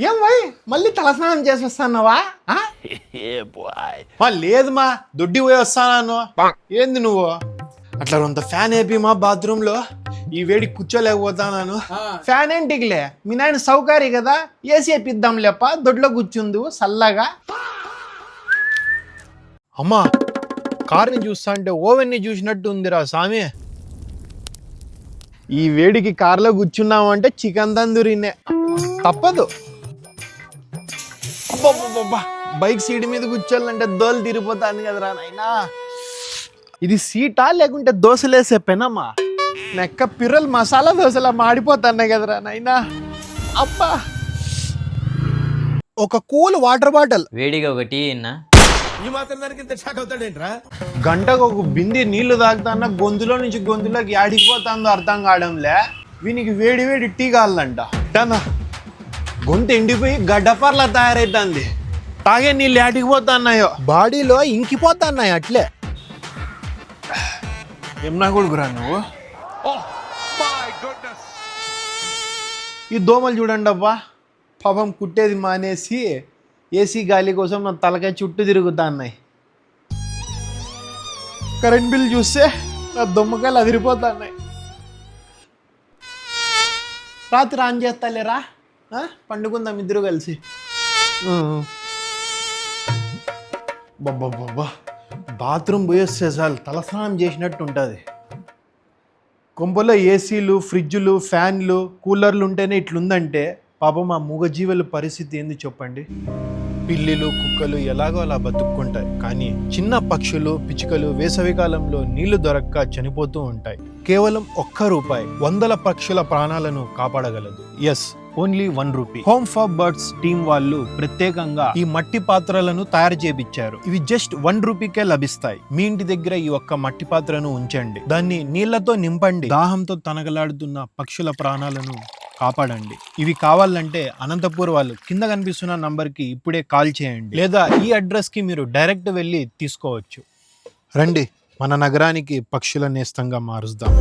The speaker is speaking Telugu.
ఏం వై మళ్ళీ తలస్నానం చేసి వస్తాన్నావా లేదు మా దొడ్డి పోయి వస్తాను ఏంది నువ్వు అట్లా కొంత ఫ్యాన్ వేపి మా బాత్రూమ్ లో ఈ వేడి కూర్చోలేకపోతాను ఫ్యాన్ ఏంటికిలే మీ నాయన సౌకర్యం కదా ఏసీ వేపిద్దాం లేప దొడ్లో కూర్చుంది చల్లగా అమ్మా కార్ని చూస్తా అంటే ఓవెన్ని చూసినట్టు ఉందిరా స్వామి ఈ వేడికి కార్లో కూర్చున్నామంటే చికెన్ తందూరినే తప్పదు బైక్ సీట్ మీద కూర్చోాలంటే దోలు తిరిగిపోతాను కదరా నాయనా ఇది సీటా లేకుంటే దోశలేసే పెనమ్మా నెక్క పిర్రలు మసాలా దోశలా మాడిపోతున్నాయి కదరా నాయనా అబ్బా ఒక కూల్ వాటర్ బాటిల్ వేడిగా ఒకటి ఈ మాత్రం దానికి ఇంత షాక్ అవుతాడేంట్రా గంటకు ఒక బింది నీళ్లు తాగుతాన్న గొంతులో నుంచి గొంతులోకి ఆడిపోతుందో అర్థం కావడంలే వీనికి వేడి వేడి టీ కావాలంట గొంతు ఎండిపోయి గడ్డపర్లా తయారైతుంది తాగే నీళ్ళు ఆడికిపోతున్నాయో బాడీలో ఇంకిపోతున్నాయి అట్లే ఏమన్నా కొడుకురా నువ్వు ఈ దోమలు చూడండి అబ్బా పాపం కుట్టేది మానేసి ఏసీ గాలి కోసం నా తలకాయ చుట్టూ తిరుగుతున్నాయి కరెంట్ బిల్ చూస్తే నా దొమ్మకాయలు అదిరిపోతున్నాయి రాత్రి ఆన్ చేస్తాలేరా పండుకుందాం ఇద్దరు కలిసి బాబా బాత్రూమ్ పోయేస్తే చాలు తలస్నానం చేసినట్టు ఉంటుంది కొంపలో ఏసీలు ఫ్రిడ్జులు ఫ్యాన్లు కూలర్లు ఉంటేనే ఇట్లుందంటే పాపం ఆ మూగజీవుల పరిస్థితి ఏంది చెప్పండి పిల్లిలు కుక్కలు ఎలాగో అలా బతుక్కుంటాయి కానీ చిన్న పక్షులు పిచ్చుకలు వేసవికాలంలో నీళ్లు దొరక్క చనిపోతూ ఉంటాయి కేవలం ₹1 వందల పక్షుల ప్రాణాలను కాపాడగలదు yes only ₹1 home for birds team వాళ్ళు ప్రత్యేకంగా ఈ మట్టి పాత్రలను తయారు చేయించారు ఇవి జస్ట్ ₹1కే లభిస్తాయి మీ ఇంటి దగ్గర ఈ ఒక్క మట్టి పాత్రను ఉంచండి దాన్ని నీళ్లతో నింపండి దాహంతో తనగలాడుతున్న పక్షుల ప్రాణాలను కాపాడండి ఇవి కావాలంటే అనంతపూర్ వాళ్ళు కింద కనిపిస్తున్న నంబర్కి ఇప్పుడే కాల్ చేయండి లేదా ఈ అడ్రస్కి మీరు డైరెక్ట్ వెళ్ళి తీసుకోవచ్చు రండి మన నగరానికి పక్షుల నేస్తంగా మారుస్తాం